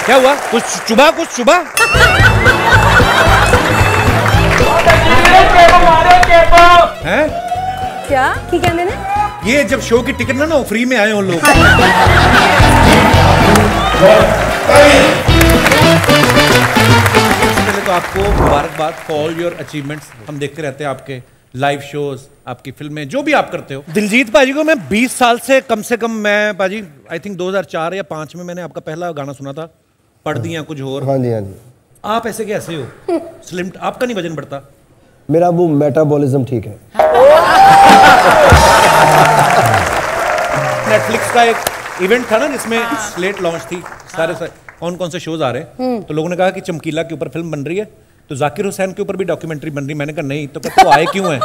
क्या हुआ? कुछ चुभा? कुछ चुभा? हैं? क्या कहते हैं? ये जब शो की टिकट ना फ्री में आए उन लोग। पहले तो आपको मुबारकबाद फॉर ऑल योर अचीवमेंट्स। हम देखते रहते हैं आपके लाइव शोज, आपकी फिल्में, जो भी आप करते हो। दिलजीत पाजी को मैं 20 साल से कम मैं पाजी आई थिंक 2004 या 5 में मैंने आपका पहला गाना सुना था, पढ़ दिया कुछ और। हाँ जी, हाँ जी। आप ऐसे कैसे हो? स्लिम, आपका नहीं वजन बढ़ता? मेरा वो मेटाबॉलिज्म ठीक है। नेटफ्लिक्स का एक इवेंट था ना जिसमें स्लेट लॉन्च थी, सारे कौन कौन से शोज आ रहे हैं, तो लोगों ने कहा कि चमकीला के ऊपर फिल्म बन रही है, तो जाकिर हुसैन के ऊपर भी डॉक्यूमेंट्री बन रही। मैंने कहा नहीं, तो कहते वो आए क्यों हैं?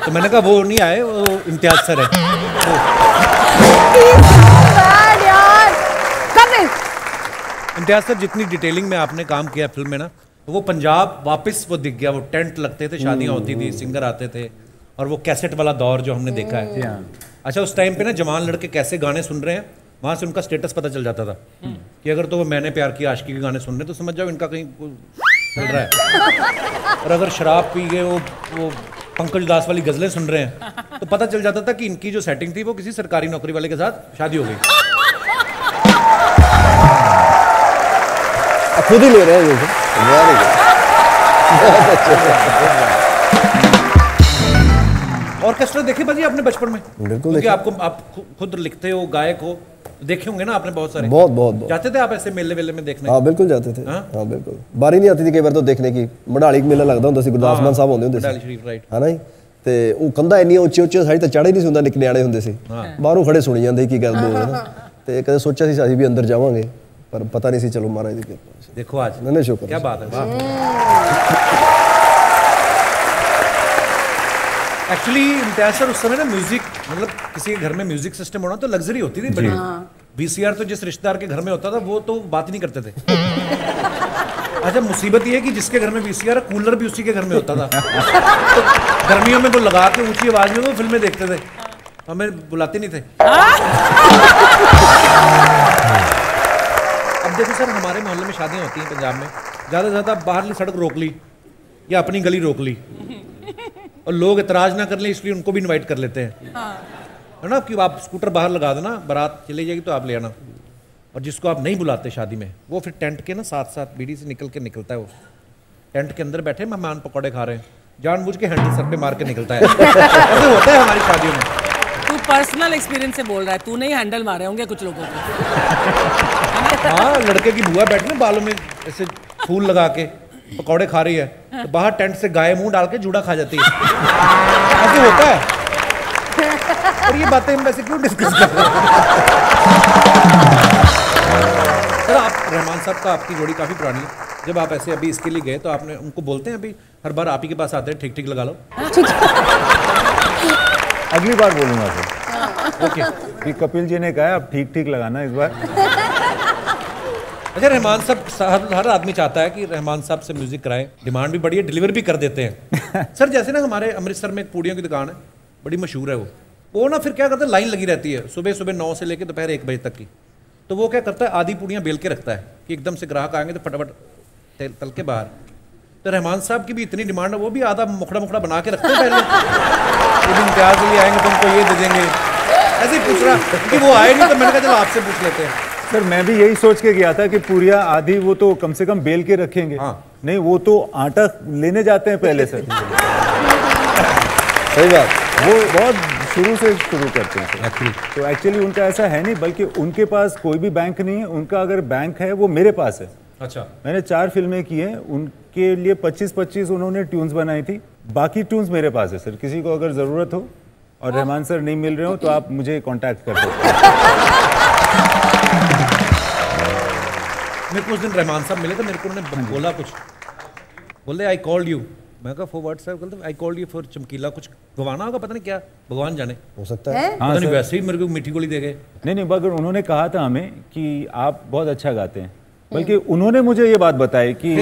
तो मैंने कहा वो नहीं आए, वो इम्तियाज सर है। इम्तियाज सर, जितनी डिटेलिंग में आपने काम किया फिल्म में ना, वो पंजाब वापस वो दिख गया। वो टेंट लगते थे, शादियां होती थी, सिंगर आते थे, और वो कैसेट वाला दौर जो हमने देखा है। अच्छा, उस टाइम पे ना जवान लड़के कैसे गाने सुन रहे हैं, वहां से उनका स्टेटस पता चल जाता था कि अगर तो वो मैंने प्यार किया आशिकी के गाने सुन रहे हैं तो समझ जाओ इनका कहीं चल रहा है, और अगर शराब पी गए वो पंकज उदास वाली गजलें सुन रहे हैं तो पता चल जाता था कि इनकी जो सेटिंग थी वो किसी सरकारी नौकरी वाले के साथ शादी हो गई। खुद ही ले रहे हैं ऑर्केस्ट्रा देखे भाजी आपने बचपन में? बिल्कुल, क्योंकि आप खुद लिखते हो, गायक हो, देखे होंगे ना आपने बहुत सारे। बहुत जाते थे आप ऐसे मेले वेले में देखने? हाँ बिल्कुल जाते थे। हाँ बिल्कुल, बारी नहीं आती थी कई बार तो देखने की। मढ़ाली मेला लगता होंदा सी, गुरदास मान साहब होंदे हुंदे सी, है ना जी। ਤੇ ਉਹ ਕੰਧਾਂ ਇੰਨੀਆਂ ਉੱਚੀ ਉੱਚੀ ਸਾਈਡ ਤੇ ਚੜ੍ਹੇ ਨਹੀਂ ਸੀ ਹੁੰਦਾ, ਨਿੱਕੇ ਨਿਆਣੇ ਹੁੰਦੇ ਸੀ, ਬਾਹਰੋਂ ਖੜੇ ਸੁਣੀ ਜਾਂਦੇ ਕੀ ਗੱਲ ਬੋਲ ਰਹੇ ਨਾ। ਤੇ ਕਦੇ ਸੋਚਿਆ ਸੀ ਅਸੀਂ ਵੀ ਅੰਦਰ ਜਾਵਾਂਗੇ, ਪਰ ਪਤਾ ਨਹੀਂ ਸੀ। ਚਲੋ ਮਹਾਰਾਜ ਦੀ ਕਿਰਪਾ। देखो आज नहीं शुक्र, क्या बात है। एक्चुअली इम्तियाज सर उस समय ना म्यूजिक, मतलब किसी के घर में म्यूजिक सिस्टम होना तो लग्जरी होती थी बड़ी। VCR तो जिस रिश्तेदार के घर में होता था वो तो बात ही नहीं करते थे। अच्छा, मुसीबत ये है कि जिसके घर में VCR, कूलर भी उसी के घर में होता था। तो गर्मियों में वो लगा के ऊंची आवाज में वो फिल्में देखते थे, हमें बुलाते नहीं थे। अब देखो सर, हमारे मोहल्ले में शादियां होती हैं पंजाब में, ज़्यादा से ज़्यादा बाहरली सड़क रोक ली या अपनी गली रोक ली, और लोग इतराज़ ना कर लें इसलिए उनको भी इनवाइट कर लेते हैं, है ना, कि आप स्कूटर बाहर लगा देना, बारात चली जाएगी तो आप ले आना। और जिसको आप नहीं बुलाते शादी में, वो फिर टेंट के ना साथ साथ बीड़ी से निकलता है। वो टेंट के अंदर बैठे मेहमान पकौड़े खा रहे हैं, जानबूझ के हैंडल सर पे मार के निकलता है। ऐसे होता है हमारी शादियों में। तू पर्सनल एक्सपीरियंस से बोल रहा है, तूने ही हैंडल मारे होंगे कुछ लोगों को। हाँ, लड़के की बुआ बैठी ना बालों में ऐसे फूल लगा के पकौड़े खा रही है, तो बाहर टेंट से गाय मुंह डाल के जूड़ा खा जाती है। ऐसे होता है। और ये बातें हम वैसे क्यों डिस्कस कर रहे हैं? सर, आप रहमान साहब का, आपकी जोड़ी काफी पुरानी है। जब आप ऐसे अभी इसके लिए गए तो आपने उनको बोलते हैं अभी हर बार आप ही के पास आते हैं, ठीक ठीक लगा लो? अगली बार बोलूंगा सर। ओके, कि कपिल जी ने कहा आप ठीक ठीक लगाना इस बार। अच्छा, रहमान साहब, हर आदमी चाहता है कि रहमान साहब से म्यूजिक कराएं, डिमांड भी बड़ी है, डिलीवर भी कर देते हैं। सर, जैसे ना हमारे अमृतसर में एक पूड़ियों की दुकान है, बड़ी मशहूर है वो ना फिर क्या करता है, लाइन लगी रहती है सुबह सुबह 9 से लेकर दोपहर 1 बजे तक की। तो वो क्या करता है, आधी पूड़ियाँ बेल के रखता है कि एकदम से ग्राहक आएंगे तो फटाफट तल के बाहर। तो रहमान साहब की भी इतनी डिमांड है, वो भी आधा मुखड़ा मुखड़ा बना के रखते हैं पहले। इम्तियाज लिए आएंगे तो उनको ये दे देंगे, ऐसे ही पूछ रहा कि वो आए नहीं, तो मैंने कहा चलो आपसे पूछ लेते हैं। सर, मैं भी यही सोच के गया था कि पूरिया आधी वो तो कम से कम बेल के रखेंगे। हाँ। नहीं, वो तो आटा लेने जाते हैं पहले सर। सही बात, वो बहुत शुरू से शुरू करते हैं। तो एक्चुअली उनका ऐसा है नहीं, बल्कि उनके पास कोई भी बैंक नहीं है। उनका अगर बैंक है वो मेरे पास है। अच्छा, मैंने 4 फिल्में की हैं, उनके लिए 25-25 उन्होंने ट्यून्स बनाई थी। बाकी ट्यून्स मेरे पास है सर। किसी को अगर ज़रूरत हो और रहमान सर नहीं मिल रहे हो तो आप मुझे कांटेक्ट कर सकते हैं। मेरे को उस दिन रहमान साहब मिले थे, मेरे को उन्होंने बोला कुछ, बोले आई कॉल्ड यू। मैं कहा for what sir? I called you for चमकीला। कुछ गवाना होगा, पता नहीं क्या, भगवान जाने, हो सकता है। हाँ, पता नहीं, वैसे ही मेरे को मीठी गोली दे गए। नहीं, मगर उन्होंने कहा था हमें कि आप बहुत अच्छा गाते हैं। बल्कि उन्होंने मुझे ये बात बताई कि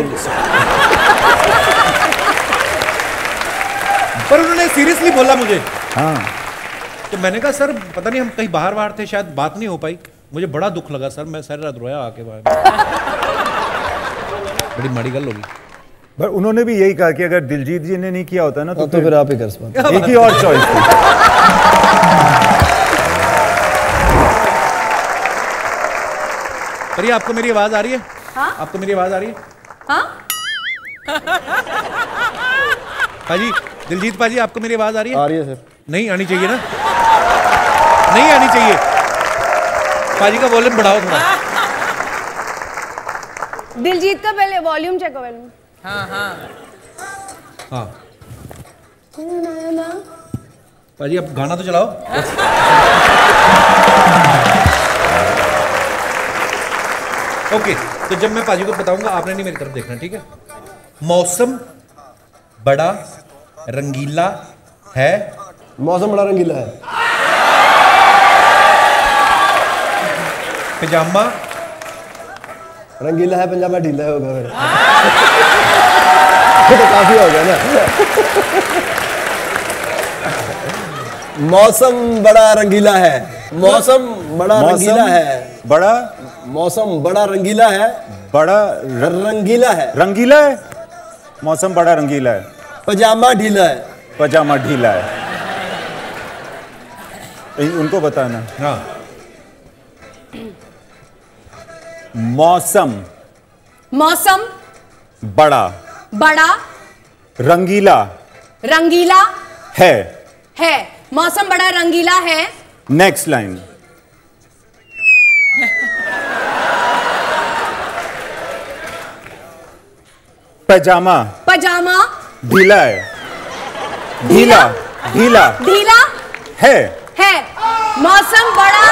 पर उन्होंने सीरियसली बोला मुझे। हाँ तो मैंने कहा सर पता नहीं हम कहीं बाहर थे, शायद बात नहीं हो पाई। मुझे बड़ा दुख लगा सर, मैं सारी रात रोया आके बाहर। बड़ी माड़ी गल होगी। पर उन्होंने भी यही कहा कि अगर दिलजीत जी ने नहीं किया होता ना तो फिर आप ही कर सकते। एक ही और चॉइस थी। पर ये आपको मेरी आवाज आ रही है? हाँ? आपको मेरी आवाज आ रही है? हाँ? पाजी, दिलजीत पाजी आपको मेरी आवाज आ रही है? आ रही है सर। नहीं आनी चाहिए ना, नहीं आनी चाहिए। पाजी का वॉल्यूम बढ़ाओ थोड़ा। दिलजीत का पहले वॉल्यूम चेक करो। हाँ हाँ हाँ पाजी अब गाना तो चलाओ। ओके, तो जब मैं पाजी को बताऊंगा आपने नहीं मेरी तरफ देखना, ठीक है? मौसम बड़ा रंगीला है। मौसम बड़ा रंगीला है। पजामा रंगीला है, पंजाबा ढीला होगा फिर। ये तो काफी हो गया ना। मौसम बड़ा रंगीला है। मौसम बड़ा रंगीला है। बड़ा मौसम बड़ा रंगीला है। बड़ा रंगीला है। रंगीला है। मौसम बड़ा रंगीला है। पजामा ढीला है। पजामा ढीला है। उनको बताना। हाँ। मौसम मौसम बड़ा बड़ा रंगीला रंगीला है। मौसम बड़ा रंगीला है। Next line. पजामा पजामा ढीला है। ढीला ढीला ढीला है। मौसम बड़ा